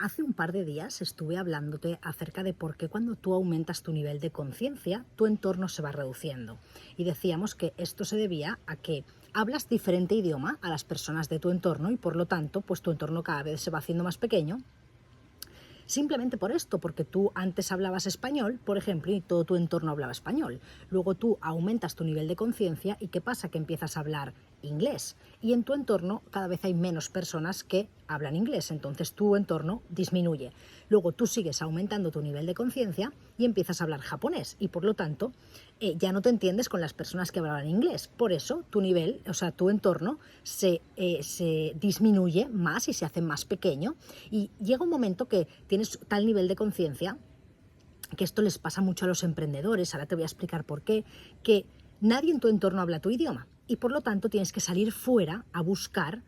Hace un par de días estuve hablándote acerca de por qué cuando tú aumentas tu nivel de conciencia, tu entorno se va reduciendo. Y decíamos que esto se debía a que hablas diferente idioma a las personas de tu entorno y por lo tanto, pues tu entorno cada vez se va haciendo más pequeño. Simplemente por esto, porque tú antes hablabas español, por ejemplo, y todo tu entorno hablaba español. Luego tú aumentas tu nivel de conciencia y ¿qué pasa? Que empiezas a hablar inglés. Y en tu entorno cada vez hay menos personas que hablan inglés, entonces tu entorno disminuye. Luego tú sigues aumentando tu nivel de conciencia y empiezas a hablar japonés y por lo tanto ya no te entiendes con las personas que hablan inglés. Por eso tu nivel, o sea, tu entorno se disminuye más y se hace más pequeño y llega un momento que tienes tal nivel de conciencia, que esto les pasa mucho a los emprendedores, ahora te voy a explicar por qué, que nadie en tu entorno habla tu idioma y por lo tanto tienes que salir fuera a buscar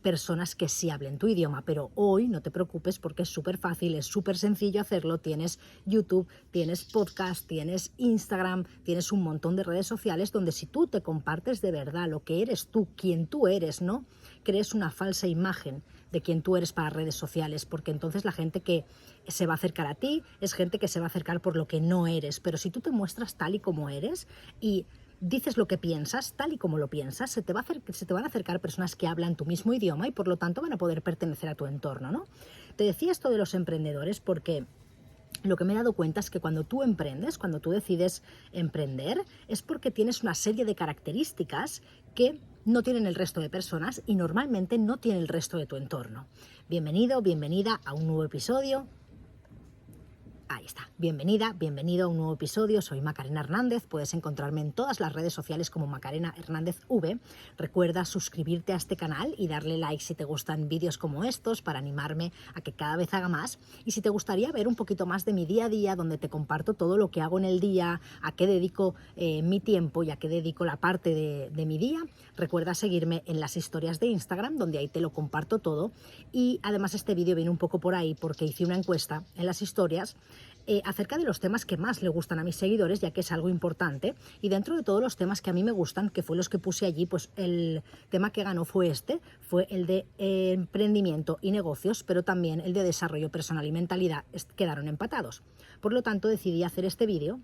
personas que sí hablen tu idioma, pero hoy no te preocupes porque es súper fácil, es súper sencillo hacerlo. Tienes YouTube, tienes podcast, tienes Instagram, tienes un montón de redes sociales donde si tú te compartes de verdad lo que eres tú, quien tú eres, ¿no? Crees una falsa imagen de quien tú eres para redes sociales, porque entonces la gente que se va a acercar a ti es gente que se va a acercar por lo que no eres, pero si tú te muestras tal y como eres y dices lo que piensas, tal y como lo piensas, se te van a acercar personas que hablan tu mismo idioma y por lo tanto van a poder pertenecer a tu entorno, ¿no? Te decía esto de los emprendedores porque lo que me he dado cuenta es que cuando tú emprendes, cuando tú decides emprender, es porque tienes una serie de características que no tienen el resto de personas y normalmente no tiene el resto de tu entorno. Bienvenido, bienvenida a un nuevo episodio. Ahí está. Bienvenida, bienvenido a un nuevo episodio. Soy Macarena Hernández. Puedes encontrarme en todas las redes sociales como Macarena Hernández V. Recuerda suscribirte a este canal y darle like si te gustan vídeos como estos para animarme a que cada vez haga más. Y si te gustaría ver un poquito más de mi día a día, donde te comparto todo lo que hago en el día, a qué dedico mi tiempo y a qué dedico la parte de mi día, recuerda seguirme en las historias de Instagram, donde ahí te lo comparto todo. Y además este vídeo viene un poco por ahí porque hice una encuesta en las historias acerca de los temas que más le gustan a mis seguidores, ya que es algo importante, y dentro de todos los temas que a mí me gustan, que fue los que puse allí, pues el tema que ganó fue el de emprendimiento y negocios, pero también el de desarrollo personal y mentalidad quedaron empatados. Por lo tanto, decidí hacer este vídeo,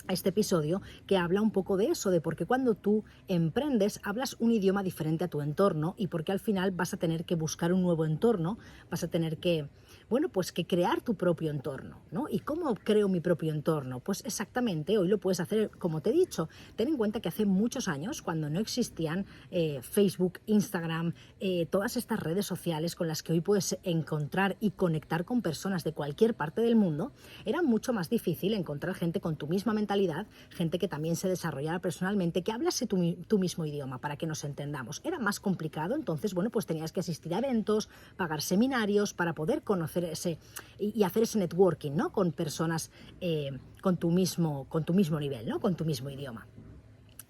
este episodio, que habla un poco de eso, de por qué cuando tú emprendes hablas un idioma diferente a tu entorno y por qué al final vas a tener que buscar un nuevo entorno, vas a tener que, bueno, pues que crear tu propio entorno, ¿no? ¿Y cómo creo mi propio entorno? Pues exactamente, hoy lo puedes hacer como te he dicho. Ten en cuenta que hace muchos años, cuando no existían Facebook, Instagram, todas estas redes sociales con las que hoy puedes encontrar y conectar con personas de cualquier parte del mundo, era mucho más difícil encontrar gente con tu misma mentalidad, gente que también se desarrollara personalmente, que hablase tu mismo idioma para que nos entendamos. Era más complicado, entonces, bueno, pues tenías que asistir a eventos, pagar seminarios para poder conocer y hacer ese networking, ¿no? Con personas con tu mismo nivel, ¿no? Con tu mismo idioma.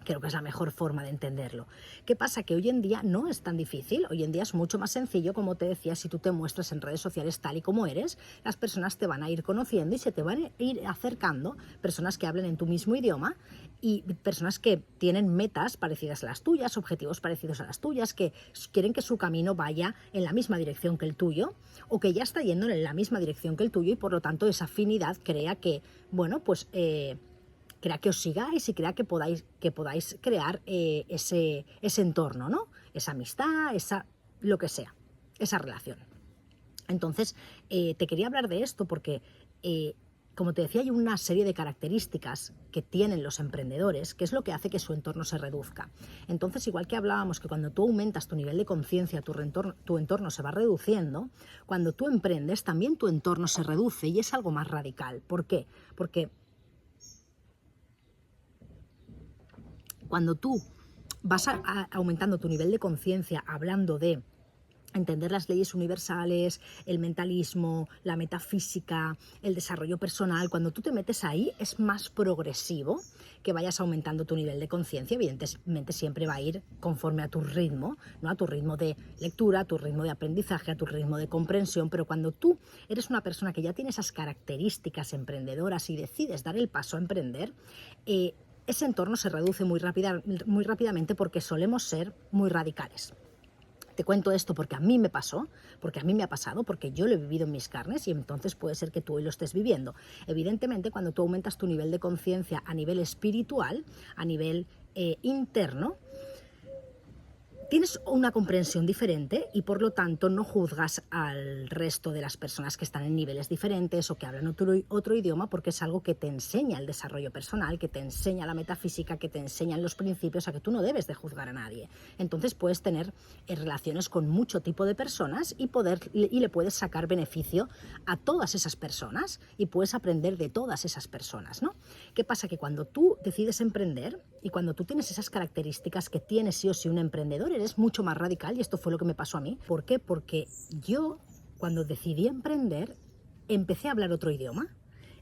Creo que es la mejor forma de entenderlo. ¿Qué pasa? Que hoy en día no es tan difícil, hoy en día es mucho más sencillo, como te decía, si tú te muestras en redes sociales tal y como eres, las personas te van a ir conociendo y se te van a ir acercando personas que hablen en tu mismo idioma y personas que tienen metas parecidas a las tuyas, objetivos parecidos a las tuyas, que quieren que su camino vaya en la misma dirección que el tuyo o que ya está yendo en la misma dirección que el tuyo y por lo tanto esa afinidad crea que, bueno, pues crea que os sigáis y crea que podáis crear ese entorno, ¿no? Esa amistad, lo que sea, esa relación. Entonces, te quería hablar de esto porque, como te decía, hay una serie de características que tienen los emprendedores, que es lo que hace que su entorno se reduzca. Entonces, igual que hablábamos que cuando tú aumentas tu nivel de conciencia, tu entorno se va reduciendo, cuando tú emprendes, también tu entorno se reduce y es algo más radical. ¿Por qué? Porque cuando tú vas aumentando tu nivel de conciencia hablando de entender las leyes universales, el mentalismo, la metafísica, el desarrollo personal, cuando tú te metes ahí es más progresivo que vayas aumentando tu nivel de conciencia. Evidentemente siempre va a ir conforme a tu ritmo, ¿no? A tu ritmo de lectura, a tu ritmo de aprendizaje, a tu ritmo de comprensión, pero cuando tú eres una persona que ya tiene esas características emprendedoras y decides dar el paso a emprender, ese entorno se reduce muy rápidamente porque solemos ser muy radicales. Te cuento esto porque a mí me pasó, porque a mí me ha pasado, porque yo lo he vivido en mis carnes y entonces puede ser que tú hoy lo estés viviendo. Evidentemente, cuando tú aumentas tu nivel de conciencia a nivel espiritual, a nivel interno, tienes una comprensión diferente y por lo tanto no juzgas al resto de las personas que están en niveles diferentes o que hablan otro idioma, porque es algo que te enseña el desarrollo personal, que te enseña la metafísica, que te enseñan los principios, a que tú no debes de juzgar a nadie. Entonces puedes tener relaciones con mucho tipo de personas y le puedes sacar beneficio a todas esas personas y puedes aprender de todas esas personas, ¿no? ¿Qué pasa? Que cuando tú decides emprender y cuando tú tienes esas características que tiene sí o sí un emprendedor, eres mucho más radical, y esto fue lo que me pasó a mí. ¿Por qué? Porque yo, cuando decidí emprender, empecé a hablar otro idioma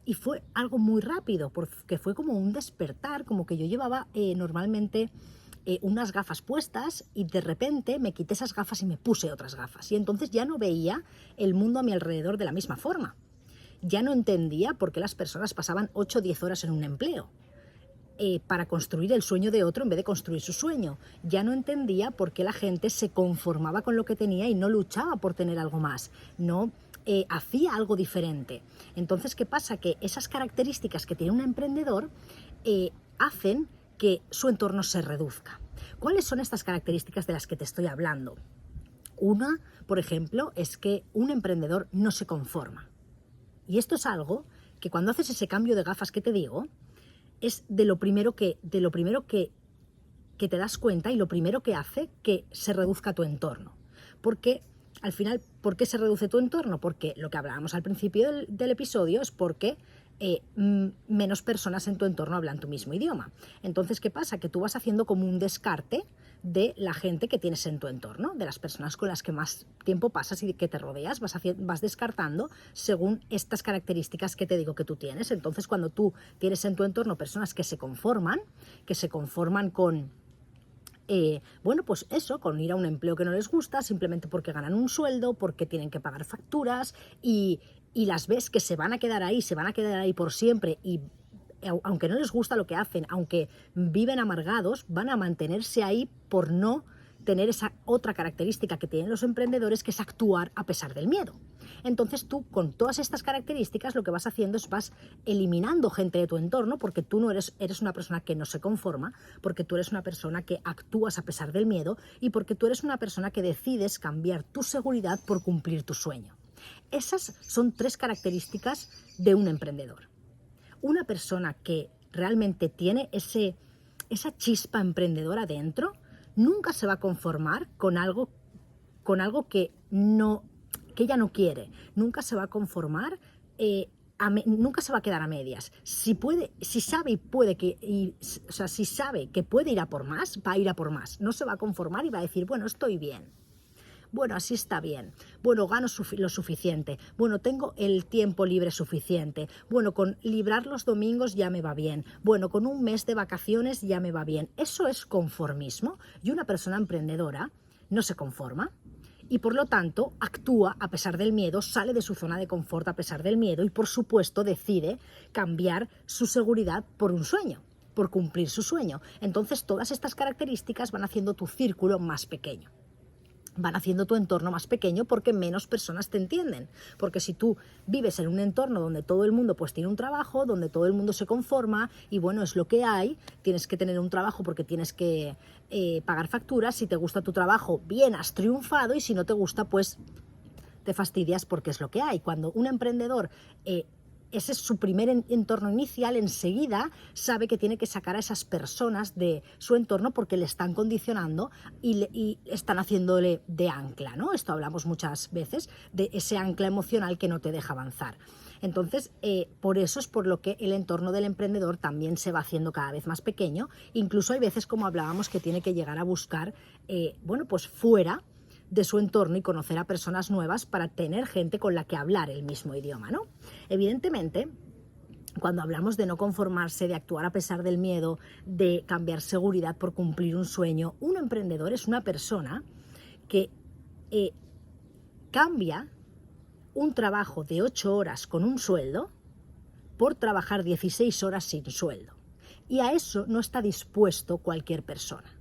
y fue algo muy rápido, porque fue como un despertar, como que yo llevaba normalmente unas gafas puestas y de repente me quité esas gafas y me puse otras gafas. Y entonces ya no veía el mundo a mi alrededor de la misma forma. Ya no entendía por qué las personas pasaban 8 o 10 horas en un empleo. Para construir el sueño de otro en vez de construir su sueño. Ya no entendía por qué la gente se conformaba con lo que tenía y no luchaba por tener algo más, no hacía algo diferente. Entonces, ¿qué pasa? Que esas características que tiene un emprendedor hacen que su entorno se reduzca. ¿Cuáles son estas características de las que te estoy hablando? Una, por ejemplo, es que un emprendedor no se conforma. Y esto es algo que cuando haces ese cambio de gafas que te digo, es de lo primero que te das cuenta y lo primero que hace que se reduzca tu entorno. Porque al final, ¿por qué se reduce tu entorno? Porque lo que hablábamos al principio del episodio es porque menos personas en tu entorno hablan tu mismo idioma. Entonces, ¿qué pasa? Que tú vas haciendo como un descarte de la gente que tienes en tu entorno, de las personas con las que más tiempo pasas y que te rodeas, vas descartando según estas características que te digo que tú tienes. Entonces, cuando tú tienes en tu entorno personas que se conforman con bueno, pues eso, con ir a un empleo que no les gusta, simplemente porque ganan un sueldo, porque tienen que pagar facturas y las ves que se van a quedar ahí por siempre y aunque no les gusta lo que hacen, aunque viven amargados, van a mantenerse ahí por no tener esa otra característica que tienen los emprendedores, que es actuar a pesar del miedo. Entonces tú, con todas estas características, lo que vas haciendo es vas eliminando gente de tu entorno, porque tú no eres una persona que no se conforma, porque tú eres una persona que actúas a pesar del miedo y porque tú eres una persona que decides cambiar tu seguridad por cumplir tu sueño. Esas son 3 características de un emprendedor. Una persona que realmente tiene esa chispa emprendedora dentro nunca se va a conformar con algo que ella no quiere. Nunca se va a conformar, nunca se va a quedar a medias. Si sabe que puede ir a por más, va a ir a por más. No se va a conformar y va a decir, bueno, estoy bien. Bueno, así está bien. Bueno, gano lo suficiente. Bueno, tengo el tiempo libre suficiente. Bueno, con librar los domingos ya me va bien. Bueno, con un mes de vacaciones ya me va bien. Eso es conformismo, y una persona emprendedora no se conforma y por lo tanto actúa a pesar del miedo, sale de su zona de confort a pesar del miedo y por supuesto decide cambiar su seguridad por un sueño, por cumplir su sueño. Entonces todas estas características van haciendo tu círculo más pequeño. Van haciendo tu entorno más pequeño porque menos personas te entienden. Porque si tú vives en un entorno donde todo el mundo pues tiene un trabajo, donde todo el mundo se conforma y bueno, es lo que hay, tienes que tener un trabajo porque tienes que pagar facturas. Si te gusta tu trabajo, bien, has triunfado, y si no te gusta, pues te fastidias porque es lo que hay. Cuando un emprendedor ese es su primer entorno inicial, enseguida sabe que tiene que sacar a esas personas de su entorno porque le están condicionando y están haciéndole de ancla, ¿no? Esto hablamos muchas veces, de ese ancla emocional que no te deja avanzar. Entonces, por eso es por lo que el entorno del emprendedor también se va haciendo cada vez más pequeño. Incluso hay veces, como hablábamos, que tiene que llegar a buscar, bueno, pues fuera de su entorno y conocer a personas nuevas para tener gente con la que hablar el mismo idioma, ¿no? Evidentemente, cuando hablamos de no conformarse, de actuar a pesar del miedo, de cambiar seguridad por cumplir un sueño, un emprendedor es una persona que cambia un trabajo de 8 horas con un sueldo por trabajar 16 horas sin sueldo. Y a eso no está dispuesto cualquier persona.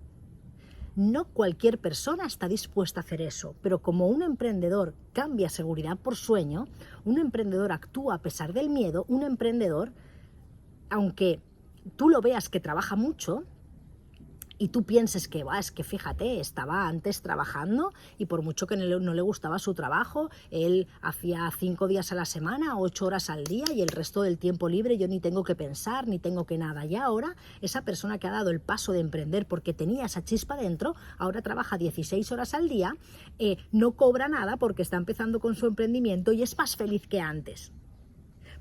No cualquier persona está dispuesta a hacer eso, pero como un emprendedor cambia seguridad por sueño, un emprendedor actúa a pesar del miedo, un emprendedor, aunque tú lo veas que trabaja mucho, y tú pienses que, es que fíjate, estaba antes trabajando y por mucho que no le gustaba su trabajo, él hacía 5 días a la semana, 8 horas al día y el resto del tiempo libre yo ni tengo que pensar, ni tengo que nada. Y ahora esa persona que ha dado el paso de emprender porque tenía esa chispa dentro, ahora trabaja 16 horas al día, no cobra nada porque está empezando con su emprendimiento y es más feliz que antes.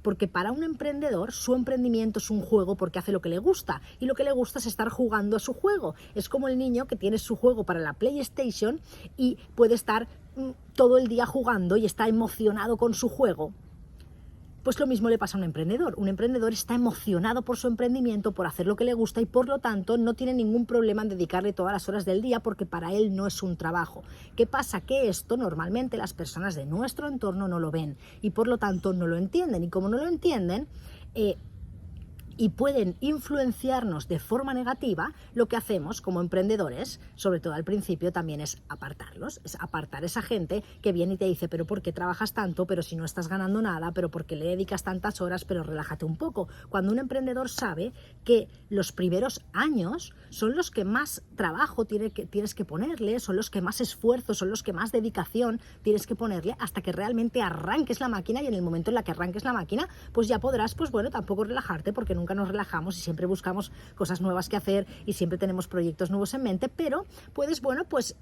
Porque para un emprendedor su emprendimiento es un juego porque hace lo que le gusta y lo que le gusta es estar jugando a su juego. Es como el niño que tiene su juego para la PlayStation y puede estar todo el día jugando y está emocionado con su juego. Pues lo mismo le pasa a un emprendedor. Un emprendedor está emocionado por su emprendimiento, por hacer lo que le gusta y por lo tanto no tiene ningún problema en dedicarle todas las horas del día porque para él no es un trabajo. ¿Qué pasa? Que esto normalmente las personas de nuestro entorno no lo ven y por lo tanto no lo entienden. Y como no lo entienden, y pueden influenciarnos de forma negativa, lo que hacemos como emprendedores, sobre todo al principio, también es apartarlos, es apartar a esa gente que viene y te dice, pero ¿por qué trabajas tanto? Pero si no estás ganando nada, pero ¿por qué le dedicas tantas horas? Pero relájate un poco. Cuando un emprendedor sabe que los primeros años son los que más trabajo tienes que ponerle, son los que más esfuerzo, son los que más dedicación tienes que ponerle hasta que realmente arranques la máquina y en el momento en la que arranques la máquina, pues ya podrás, pues bueno, tampoco relajarte porque nunca nos relajamos y siempre buscamos cosas nuevas que hacer y siempre tenemos proyectos nuevos en mente, pero puedes, bueno, pues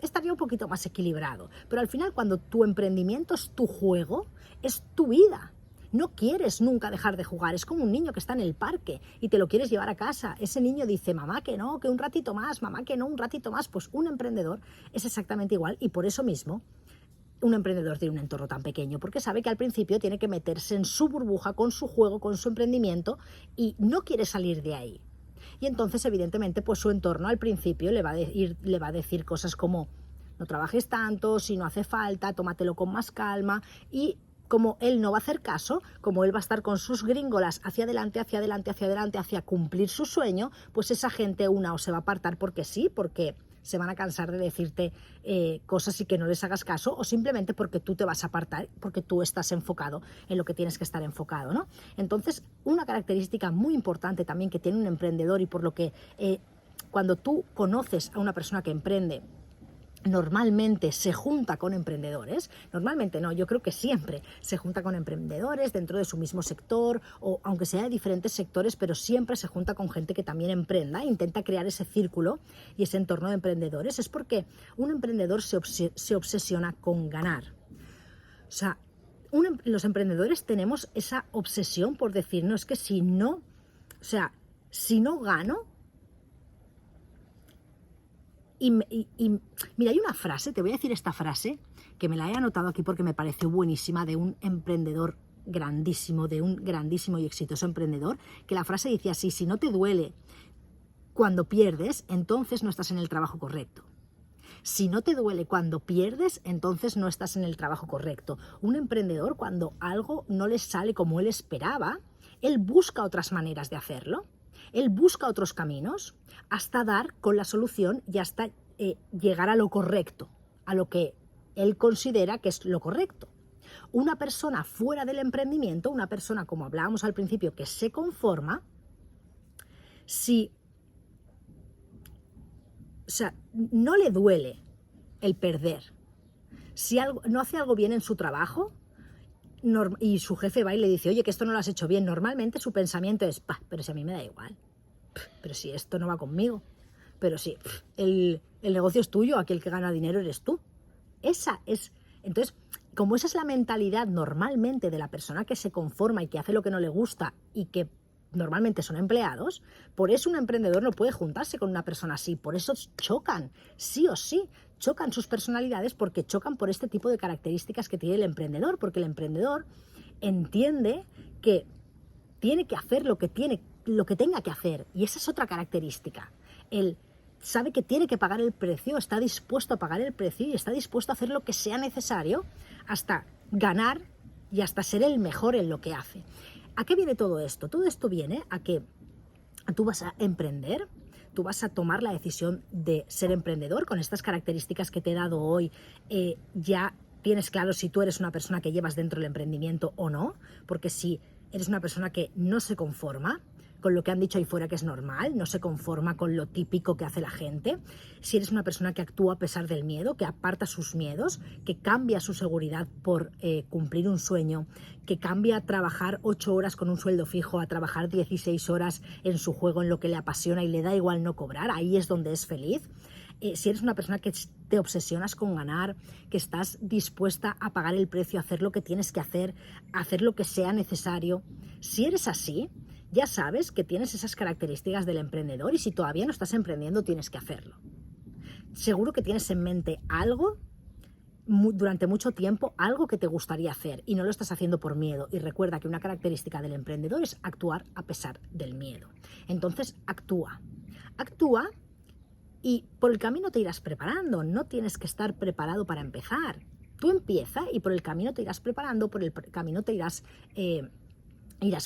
estaría un poquito más equilibrado. Pero al final, cuando tu emprendimiento es tu juego, es tu vida. No quieres nunca dejar de jugar, es como un niño que está en el parque y te lo quieres llevar a casa. Ese niño dice, mamá que no, que un ratito más, mamá que no, un ratito más. Pues un emprendedor es exactamente igual y por eso mismo un emprendedor tiene un entorno tan pequeño, porque sabe que al principio tiene que meterse en su burbuja, con su juego, con su emprendimiento y no quiere salir de ahí. Y entonces, evidentemente, pues su entorno al principio le va a decir cosas como no trabajes tanto, si no hace falta, tómatelo con más calma y como él no va a hacer caso, como él va a estar con sus gringolas hacia adelante, hacia adelante, hacia adelante, hacia cumplir su sueño, pues esa gente o se va a apartar porque sí, porque se van a cansar de decirte cosas y que no les hagas caso, o simplemente porque tú te vas a apartar, porque tú estás enfocado en lo que tienes que estar enfocado, ¿no? Entonces, una característica muy importante también que tiene un emprendedor y por lo que cuando tú conoces a una persona que emprende, normalmente se junta con emprendedores, normalmente no, yo creo que siempre se junta con emprendedores dentro de su mismo sector o aunque sea de diferentes sectores, pero siempre se junta con gente que también emprenda, intenta crear ese círculo y ese entorno de emprendedores, es porque un emprendedor se obsesiona con ganar. O sea, los emprendedores tenemos esa obsesión por decir, no, es que si no gano. Y mira, hay una frase, te voy a decir esta frase, que me la he anotado aquí porque me pareció buenísima, de un emprendedor grandísimo, de un grandísimo y exitoso emprendedor, que la frase dice así, si no te duele cuando pierdes, entonces no estás en el trabajo correcto. Si no te duele cuando pierdes, entonces no estás en el trabajo correcto. Un emprendedor, cuando algo no le sale como él esperaba, él busca otras maneras de hacerlo. Él busca otros caminos hasta dar con la solución y hasta llegar a lo correcto, a lo que él considera que es lo correcto. Una persona fuera del emprendimiento, una persona, como hablábamos al principio, que se conforma, si no le duele el perder, si no hace algo bien en su trabajo, y su jefe va y le dice, oye, que esto no lo has hecho bien, normalmente su pensamiento es, pero si a mí me da igual, pero si esto no va conmigo, pero si el negocio es tuyo, aquí el que gana dinero eres tú. Entonces, como esa es la mentalidad normalmente de la persona que se conforma y que hace lo que no le gusta y que normalmente son empleados, por eso un emprendedor no puede juntarse con una persona así, por eso chocan, sí o sí, chocan sus personalidades porque chocan por este tipo de características que tiene el emprendedor, porque el emprendedor entiende que tiene que hacer lo que tenga que hacer, y esa es otra característica. Él sabe que tiene que pagar el precio, está dispuesto a pagar el precio y está dispuesto a hacer lo que sea necesario hasta ganar y hasta ser el mejor en lo que hace. ¿A qué viene todo esto? Todo esto viene a que tú vas a emprender, tú vas a tomar la decisión de ser emprendedor con estas características que te he dado hoy. Ya tienes claro si tú eres una persona que llevas dentro el emprendimiento o no, porque si eres una persona que no se conforma con lo que han dicho ahí fuera que es normal, no se conforma con lo típico que hace la gente, si eres una persona que actúa a pesar del miedo, que aparta sus miedos, que cambia su seguridad por cumplir un sueño, que cambia a trabajar 8 horas con un sueldo fijo a trabajar 16 horas en su juego, en lo que le apasiona y le da igual no cobrar, ahí es donde es feliz. Si eres una persona que te obsesionas con ganar, que estás dispuesta a pagar el precio, a hacer lo que tienes que hacer lo que sea necesario, si eres así, ya sabes que tienes esas características del emprendedor y si todavía no estás emprendiendo tienes que hacerlo. Seguro que tienes en mente algo durante mucho tiempo, algo que te gustaría hacer y no lo estás haciendo por miedo. Y recuerda que una característica del emprendedor es actuar a pesar del miedo. Entonces, actúa. Actúa y por el camino te irás preparando. No tienes que estar preparado para empezar. Tú empieza y por el camino te irás preparando, por el camino te irás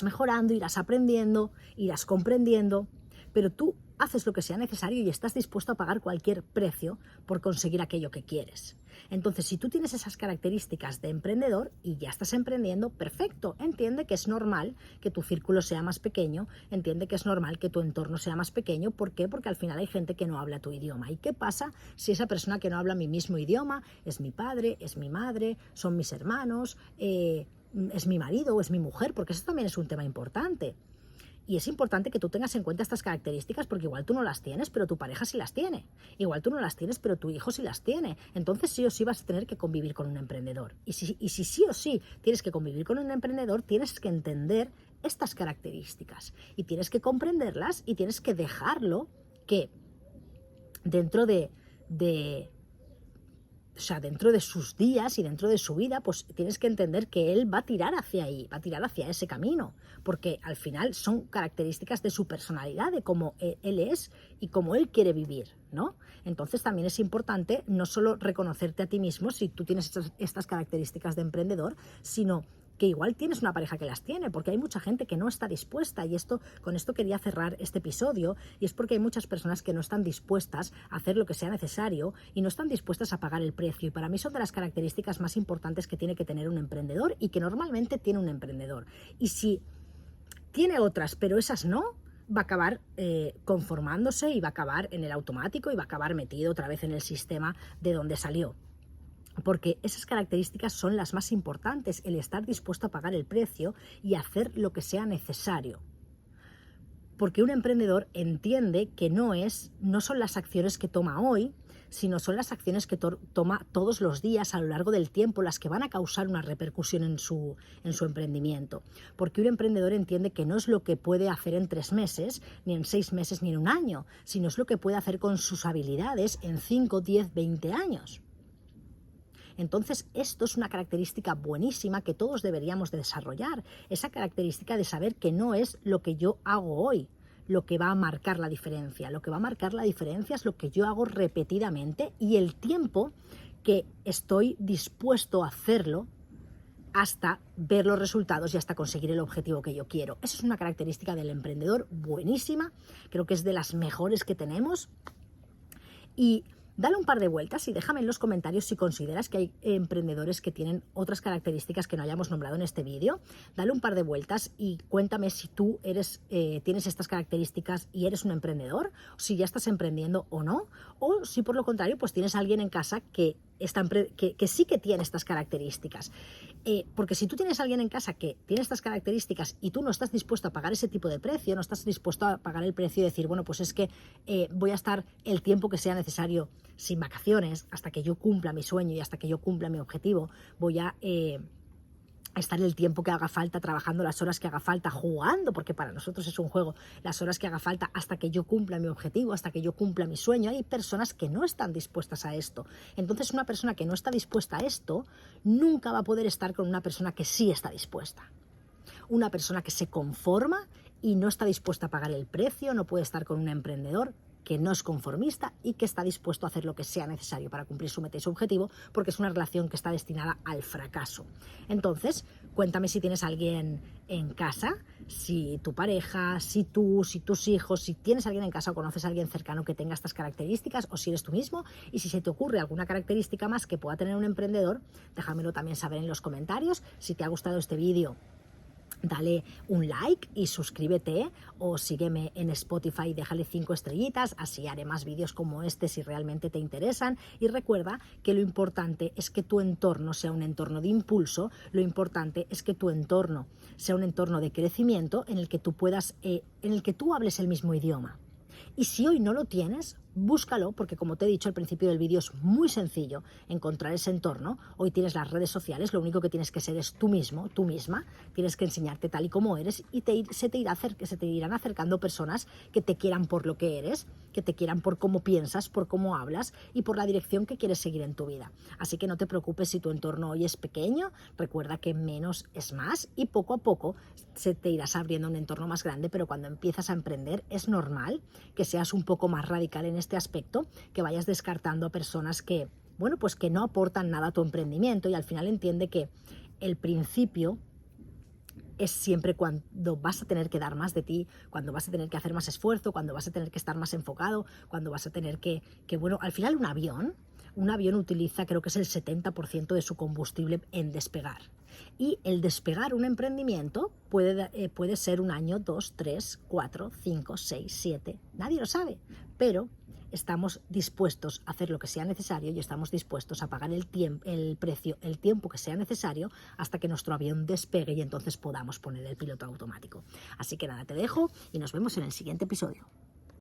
mejorando, irás aprendiendo, irás comprendiendo, pero tú haces lo que sea necesario y estás dispuesto a pagar cualquier precio por conseguir aquello que quieres. Entonces, si tú tienes esas características de emprendedor y ya estás emprendiendo, perfecto, entiende que es normal que tu círculo sea más pequeño, entiende que es normal que tu entorno sea más pequeño. ¿Por qué? Porque al final hay gente que no habla tu idioma. ¿Y qué pasa si esa persona que no habla mi mismo idioma es mi padre, es mi madre, son mis hermanos, es mi marido o es mi mujer? Porque eso también es un tema importante. Y es importante que tú tengas en cuenta estas características porque igual tú no las tienes, pero tu pareja sí las tiene. Igual tú no las tienes, pero tu hijo sí las tiene. Entonces sí o sí vas a tener que convivir con un emprendedor. Y si sí o sí tienes que convivir con un emprendedor, tienes que entender estas características. Y tienes que comprenderlas y tienes que dejarlo que dentro de sus días y dentro de su vida, pues tienes que entender que él va a tirar hacia ahí, va a tirar hacia ese camino, porque al final son características de su personalidad, de cómo él es y cómo él quiere vivir, ¿no? Entonces también es importante no solo reconocerte a ti mismo si tú tienes estas características de emprendedor, sino que igual tienes una pareja que las tiene, porque hay mucha gente que no está dispuesta, y con esto quería cerrar este episodio, y es porque hay muchas personas que no están dispuestas a hacer lo que sea necesario y no están dispuestas a pagar el precio, y para mí son de las características más importantes que tiene que tener un emprendedor y que normalmente tiene un emprendedor. Y si tiene otras, pero esas no, va a acabar conformándose y va a acabar en el automático y va a acabar metido otra vez en el sistema de donde salió. Porque esas características son las más importantes, el estar dispuesto a pagar el precio y hacer lo que sea necesario. Porque un emprendedor entiende que no son las acciones que toma hoy, sino son las acciones que toma todos los días a lo largo del tiempo las que van a causar una repercusión en su emprendimiento. Porque un emprendedor entiende que no es lo que puede hacer en 3 meses, ni en 6 meses, ni en un año, sino es lo que puede hacer con sus habilidades en 5, 10, 20 años. Entonces, esto es una característica buenísima que todos deberíamos de desarrollar, esa característica de saber que no es lo que yo hago hoy lo que va a marcar la diferencia. Lo que va a marcar la diferencia es lo que yo hago repetidamente y el tiempo que estoy dispuesto a hacerlo hasta ver los resultados y hasta conseguir el objetivo que yo quiero. Esa es una característica del emprendedor buenísima, creo que es de las mejores que tenemos. Y dale un par de vueltas y déjame en los comentarios si consideras que hay emprendedores que tienen otras características que no hayamos nombrado en este vídeo. Dale un par de vueltas y cuéntame si tú tienes estas características y eres un emprendedor, si ya estás emprendiendo o no, o si por lo contrario pues tienes a alguien en casa que sí que tiene estas características. Porque si tú tienes a alguien en casa que tiene estas características y tú no estás dispuesto a pagar ese tipo de precio, no estás dispuesto a pagar el precio y decir, bueno, pues es que voy a estar el tiempo que sea necesario sin vacaciones hasta que yo cumpla mi sueño y hasta que yo cumpla mi objetivo, voy a estar el tiempo que haga falta, trabajando las horas que haga falta, jugando, porque para nosotros es un juego, las horas que haga falta hasta que yo cumpla mi objetivo, hasta que yo cumpla mi sueño. Hay personas que no están dispuestas a esto. Entonces, una persona que no está dispuesta a esto nunca va a poder estar con una persona que sí está dispuesta. Una persona que se conforma y no está dispuesta a pagar el precio no puede estar con un emprendedor que no es conformista y que está dispuesto a hacer lo que sea necesario para cumplir su meta y su objetivo, porque es una relación que está destinada al fracaso. Entonces, cuéntame si tienes a alguien en casa, si tu pareja, si tú, si tus hijos, si tienes a alguien en casa o conoces a alguien cercano que tenga estas características, o si eres tú mismo, y si se te ocurre alguna característica más que pueda tener un emprendedor, déjamelo también saber en los comentarios. Si te ha gustado este vídeo, dale un like y suscríbete, o sígueme en Spotify, déjale 5 estrellitas, así haré más vídeos como este si realmente te interesan. Y recuerda que lo importante es que tu entorno sea un entorno de impulso, lo importante es que tu entorno sea un entorno de crecimiento en el que tú puedas, en el que tú hables el mismo idioma. Y si hoy no lo tienes, búscalo, porque como te he dicho al principio del vídeo, es muy sencillo encontrar ese entorno. Hoy tienes las redes sociales, lo único que tienes que ser es tú mismo, tú misma. Tienes que enseñarte tal y como eres, y se te irán acercando personas que te quieran por lo que eres, que te quieran por cómo piensas, por cómo hablas y por la dirección que quieres seguir en tu vida. Así que no te preocupes si tu entorno hoy es pequeño, recuerda que menos es más, y poco a poco se te irás abriendo un entorno más grande, pero cuando empiezas a emprender es normal que seas un poco más radical en este aspecto, que vayas descartando a personas que, bueno, pues que no aportan nada a tu emprendimiento, y al final entiende que el principio es siempre cuando vas a tener que dar más de ti, cuando vas a tener que hacer más esfuerzo, cuando vas a tener que estar más enfocado, cuando vas a tener que bueno, al final un avión utiliza, creo que es el 70% de su combustible en despegar. Y el despegar un emprendimiento puede ser 1 año, 2, 3, 4, 5, 6, 7, nadie lo sabe, pero estamos dispuestos a hacer lo que sea necesario, y estamos dispuestos a pagar el precio, el tiempo que sea necesario, hasta que nuestro avión despegue y entonces podamos poner el piloto automático. Así que nada, te dejo y nos vemos en el siguiente episodio.